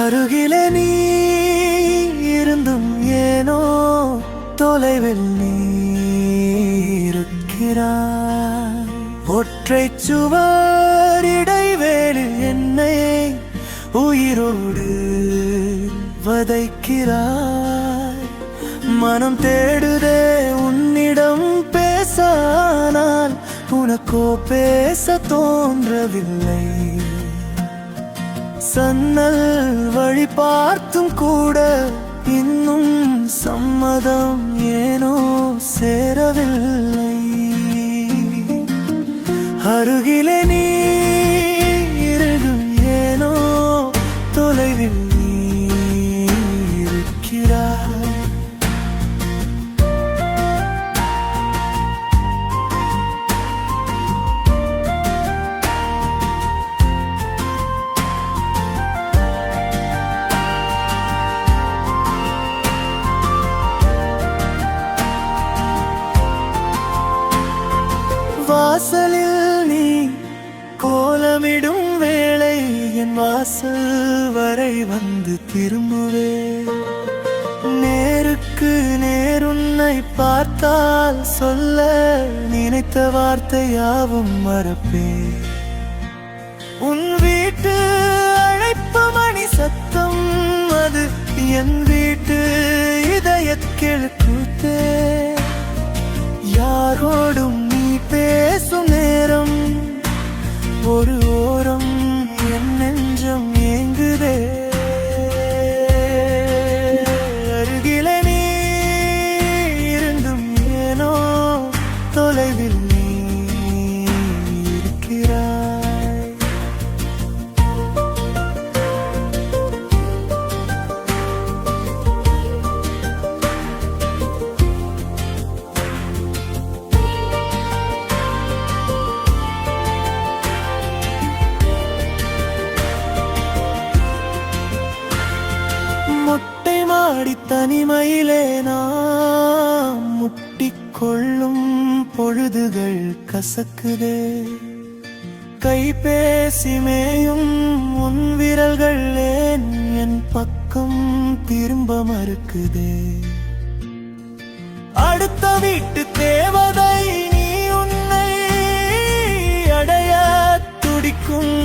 அருகிலே நீ இருந்தும் ஏனோ தொலைவில் நீ இருக்கிறாய். ஒற்றைச் சுவர் இடைவேளில் என்னை உயிரோடு வதைக்கிறாய். மனம் தேடுதே உன்னிடம் பேசானால் உனக்கோ பேச தோன்றவில்லை. சன்னல் வழி பார்த்தும் கூட இன்னும் சம்மதம் ஏனோ சேரவில்லை. அருகிலே நீ இருந்தும் ஏனோ தொலைவில் நீ இருக்கிறாய். வாசலில் நீ கோலமிடும் வேளை என் வாசல் வரை வந்து திரும்புவே. நேருக்கு நேர் உன்னை பார்த்தால் சொல்ல நினைத்த வார்த்தை யாவும் மறப்பே. உன் வீட்டு அழைப்பு மணி சத்தம் அது என் வீட்டு இதயக்கெழு கூத்தே. யாரோடும் பேசும் நேரம் ஒரு ஓரம் என் நெஞ்சம் ஏங்குதே. அருகிலே நீ இருந்தும் ஏனோ தொலைவில் நீ இருக்கிறாய். மொட்டை மாடி தனிமையிலே நாம் முட்டிக்கொள்ளும் பொழுதுகள் கசக்குதே. கைபேசி மேயும் உன் விரல்கள் ஏன் என் பக்கம் திரும்ப மறுக்குதே. அடுத்த வீட்டு தேவதை நீ உன்னை அடைய துடிக்கும்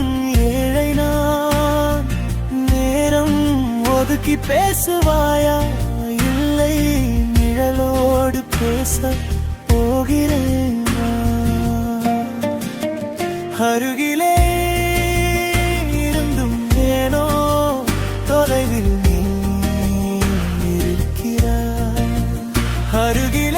ஏழை நான். நேரம் ஒதுக்கி பேசுவாயா இல்லை நிழலோடு பேச போகிறேன். அருகிலே இருந்தும் ஏனோ தொலைவில் நீ இருக்கிறாய். அருகில்